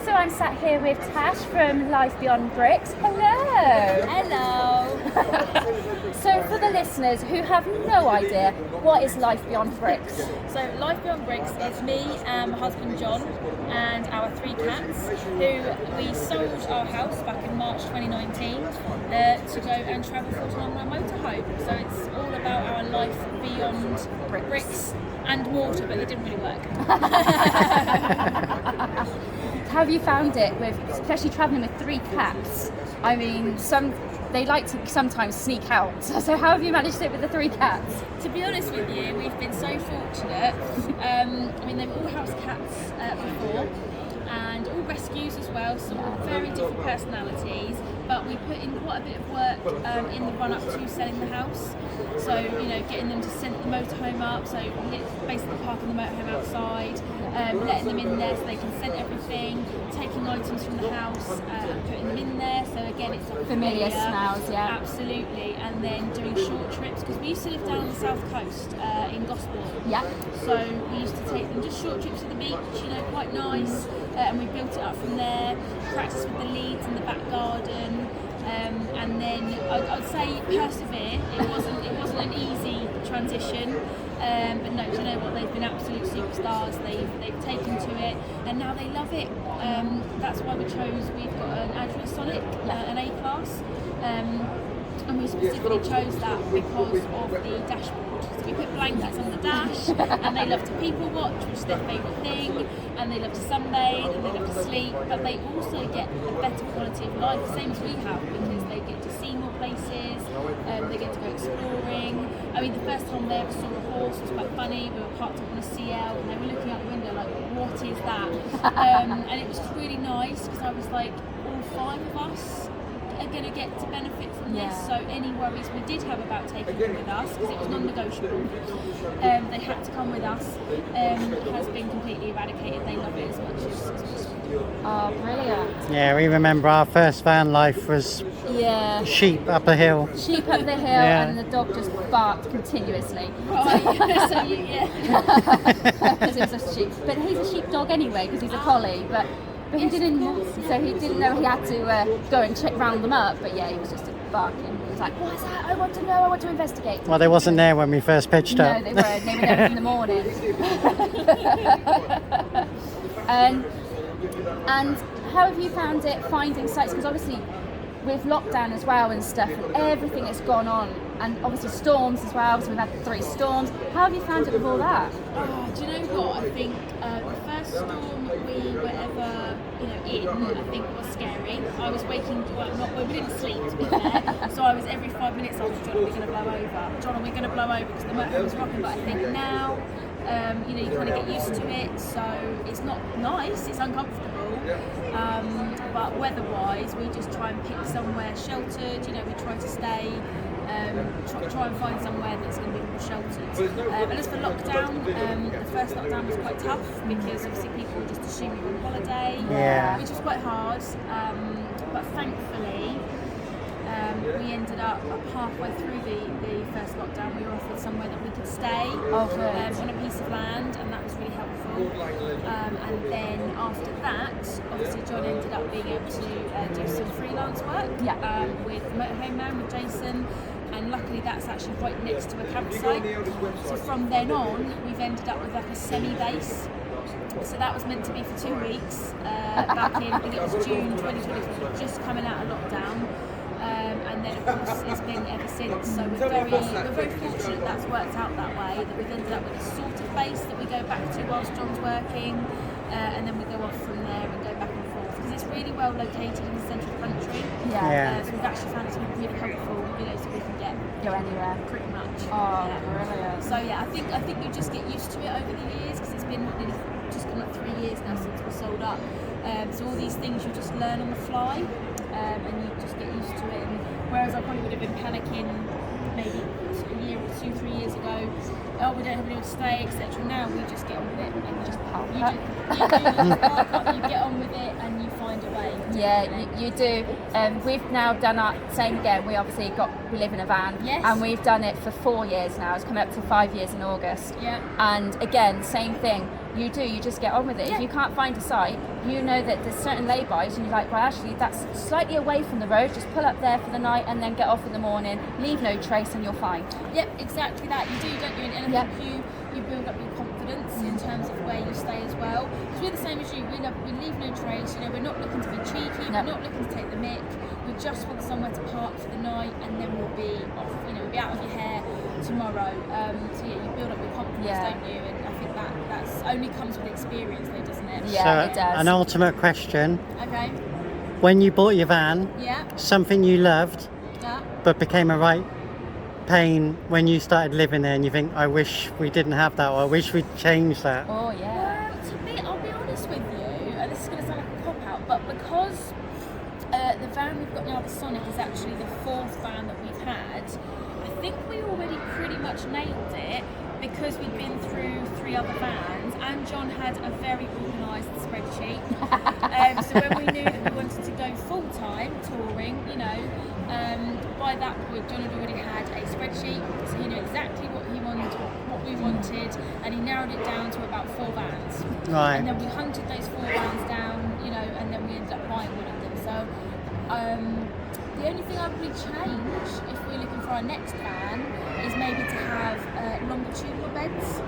So I'm sat here with Tash from Life Beyond Bricks. Hello! Hello! So for the listeners who have no idea, what is Life Beyond Bricks? So Life Beyond Bricks is me and my husband Jon and our 3 cats who we sold our house back in March 2019 to go and travel for to on our motorhome. So it's all about our life beyond bricks and mortar, but they didn't really work. How have you found it, with especially travelling with 3 cats? I mean, they like to sometimes sneak out. So how have you managed it with the 3 cats? To be honest with you, we've been so fortunate. I mean, they've all house cats before, and all rescues as well, so all very different personalities. But we put in quite a bit of work in the run-up to selling the house. So, you know, getting them to scent the motorhome up, so basically parking the motorhome outside, letting them in there so they can scent everything, taking items from the house and putting them in there. So again, it's like familiar smells, yeah. Absolutely. And then doing short trips, because we used to live down on the south coast in Gosport. Yeah. So we used to take them just short trips to the beach, you know, quite nice. And we built it up from there, practice with the leads in the back garden. And then I'd say persevere. It wasn't an easy transition, but no, do you know what? They've been absolute superstars. They've taken to it, and now they love it. That's why we've got an Adria Sonic, an A class, and we specifically chose that because of the dashboard. So we put blankets on the dash, and they love to people watch, which is their favourite thing, and they love to sunbathe, and they love to sleep, but they also get a better quality of life, same as we have, because they get to see more places, they get to go exploring. I mean, the first time they ever saw a horse was quite funny. We were parked up on a CL, and they were looking out the window like, what is that? And it was just really nice, because I was like, all 5 of us are going to get to benefit from this, so any worries we did have about taking them with us, because it was non-negotiable, they had to come with us, has been completely eradicated. They love it as much as we do. Oh, brilliant. Yeah, we remember our first van life was sheep up a hill. Sheep up the hill, and the dog just barked continuously. Right, so because it was a sheep. But he's a sheep dog anyway, because he's a collie, but he didn't know, so he didn't know he had to go and check round them up. But yeah, he was just barking. He was like, what is that? I want to know, I want to investigate. Well, they wasn't there when we first pitched up. No, they weren't. They were there in the morning. And how have you found it finding sites? Because obviously with lockdown as well and stuff, and everything that's gone on, and obviously storms as well, so we've had 3 storms. How have you found it with all that? Oh, do you know what? I think the first storm we were ever, in, I think was scary. I was waking, we didn't sleep, to be fair, so I was every 5 minutes, I was, Jon, are we going to blow over? Jon, are we going to blow over? Because the motorhome was rocking, but I think now, you kind of get used to it, so it's not nice, it's uncomfortable, but weather-wise, we just try and pick somewhere sheltered, we try to stay, try and find somewhere that's going to be more sheltered. And as for lockdown, the first lockdown was quite tough, because obviously people just assume you're on holiday, which was quite hard, but thankfully, we ended up halfway through the first lockdown. We were offered somewhere that we could stay on a piece of land, and that was really helpful. And then after that, obviously Jon ended up being able to do some freelance work with the Motorhome Man, with Jason, and luckily that's actually right next to a campsite. So from then on, we've ended up with like a semi-base. So that was meant to be for 2 weeks, back in, I think it was June 2020, just coming out of lockdown. And then of course it's been ever since, so we're very fortunate that's worked out that way, that we've ended up with a sort of base that we go back to whilst Jon's working, and then we go off from there and go back and forth, because it's really well located in the centre of the country. So we've actually found it to be really helpful, so we can go anywhere pretty much. Brilliant. So I think you just get used to it over the years, because it's been just coming up 3 years now since we sold up. So all these things you just learn on the fly, and you just get used to it. And whereas I probably would have been panicking maybe a year or 2, 3 years ago, we don't have anywhere to stay, etc. Now we just get on with it, and just park up. You get on with it, and you find a way. Yeah, you do. We've now done our same again. We live in a van, and we've done it for 4 years now. It's coming up to 5 years in August. Yeah. And again, same thing. You do, you just get on with it. If you can't find a site, you know that there's certain lay-bys and you're like, well actually that's slightly away from the road, just pull up there for the night and then get off in the morning, leave no trace and you're fine. Yep, exactly that. You do, don't you? And I think you build up your confidence in terms of where you stay as well. Because we're the same as you. We leave no trace. You know, we're not looking to be cheeky. No. We're not looking to take the mick. We just want somewhere to park for the night, and then we'll be off. You know, we'll be out of your hair tomorrow. So yeah, you build up your confidence, don't you? And I think that's only comes with experience, though, doesn't it? Yeah, So, it does. an ultimate question. Okay. When you bought your van, Yeah. something you loved Yeah. but became a right pain when you started living there and you think, I wish we didn't have that, or I wish we'd changed that. Oh yeah. Well, to me, I'll be honest with you, and this is going to sound like a cop-out, but because the van we've got now, the Sonic, is actually the 4th van that we've had, I think we already pretty much nailed it because we'd been through 3 other vans, and John had a very organised spreadsheet. So when we knew that we wanted to go full-time touring, you know, by that point John had already had a spreadsheet, so he knew exactly what he wanted, what we wanted, and he narrowed it down to about 4 vans. Right. And then we hunted those 4 vans down, you know, and then we ended up buying one of them. So the only thing I would probably change if we're looking for our next van is maybe to have longitudinal beds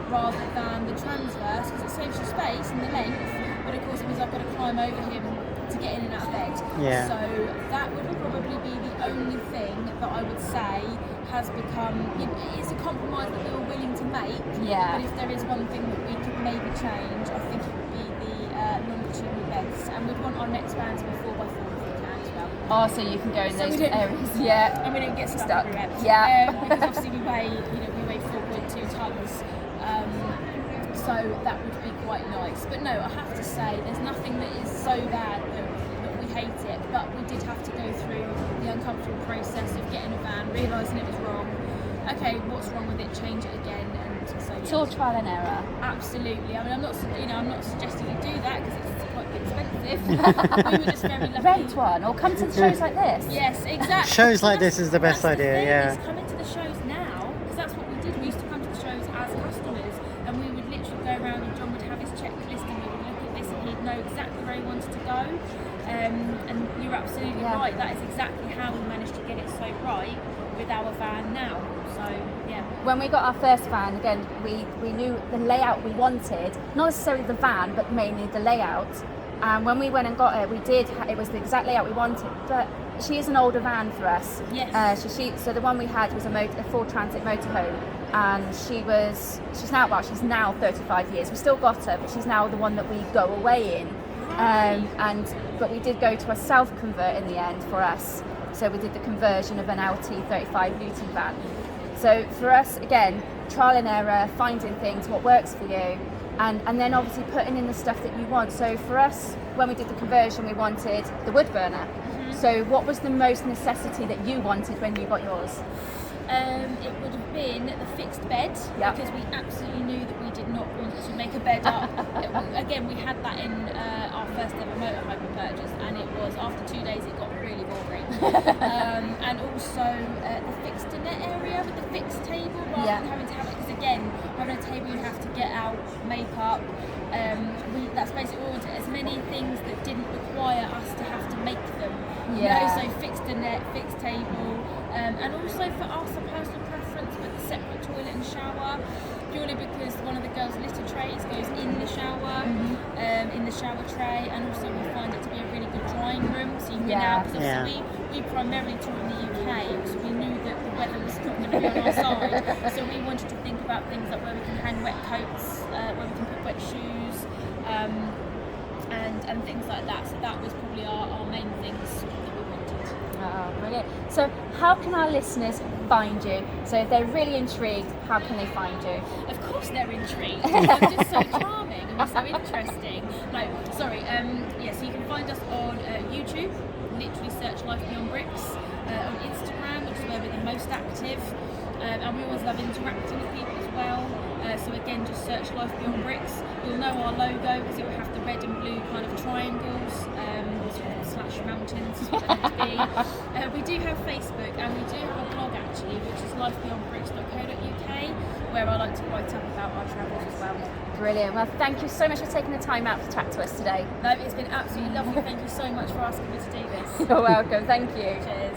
rather than the transverse, because it saves you space and the length, but of course it means I've got to climb over him to get in and out of bed. Yeah. So that would probably be the only thing that I would say has become, you know, it's a compromise that we were willing to make. Yeah. But if there is one thing that we could maybe change, I think it would be the longitudinal beds, and we'd want our next van to be 4x4 if we can as well. Oh, so you can go in So those we don't- areas. Yeah. And we don't get stuck, Stuck. everywhere. Yeah. Because obviously we weigh 4.2 tons. So that would be quite nice. But no, I have to say, there's nothing that is so bad that we hate it. But we did have to go through the uncomfortable process of getting a van, realising it was wrong. Okay, what's wrong with it? Change it again. And so It's all trial and error. absolutely. I mean, I'm not suggesting you do that because it's quite expensive. We were just very lucky. Rent one or come to the shows like this. Yes, exactly. Shows like this is the best That's idea, thing, yeah. is coming to the shows now, because that's what we did. We used to come to the shows as customers, and we would literally go around, and John would have his checklist, and we would look at this, and he'd know exactly where he wanted to go. And you're absolutely right. That is exactly how we managed to get it so right with our van now. So yeah. When we got our first van, again, we knew the layout we wanted, not necessarily the van, but mainly the layout. And when we went and got it, it was the exact layout we wanted. But she is an older van for us. Yes. So the one we had was a full transit motorhome, and she's now 35 years. We still got her, but she's now the one that we go away in. But we did go to a self-convert in the end for us. So we did the conversion of an LT 35 Luton van. So for us, again, trial and error, finding things, what works for you, and then obviously putting in the stuff that you want. So for us, when we did the conversion, we wanted the wood burner. Mm-hmm. So what was the most necessity that you wanted when you got yours? It would have been the fixed bed, because we absolutely knew that we did not want to make a bed up. Again, we had that in our first ever motorhome we purchased, and it was, after 2 days it got really boring. And also the fixed dinner area with the fixed table, rather than having to have it, because again, having a table you have to get out, make up. That's basically what we wanted, as many things that didn't require us to have to make them. You know, so fixed dinner, fixed table. And also for us, a personal preference with a separate toilet and shower, purely because one of the girls' litter trays goes in the shower, in the shower tray, and also we find it to be a really good drying room, so you can get out, because obviously we primarily tour in the UK, so we knew that the weather was not going to be on our side, so we wanted to think about things like where we can hang wet coats, where we can put wet shoes, and things like that. So that was probably our main things that we wanted. Oh, brilliant. So how can our listeners find you? So if they're really intrigued, how can they find you? Of course they're intrigued. You're just so charming and you're so interesting. No, sorry. So you can find us on YouTube. Literally search Life Beyond Bricks. On Instagram, which is where we're the most active. And we always love interacting with people as well. So again, just search Life Beyond Bricks. You'll know our logo because it will have the red and blue kind of triangles, slash mountains, is what they meant to be. We do have Facebook, and we do have a blog actually, which is lifebeyondbricks.co.uk. where I like to write up about our travels as well. Brilliant. Well, thank you so much for taking the time out to chat to us today. No, it's been absolutely lovely. Thank you so much for asking me to do this. You're welcome. Thank you. Cheers.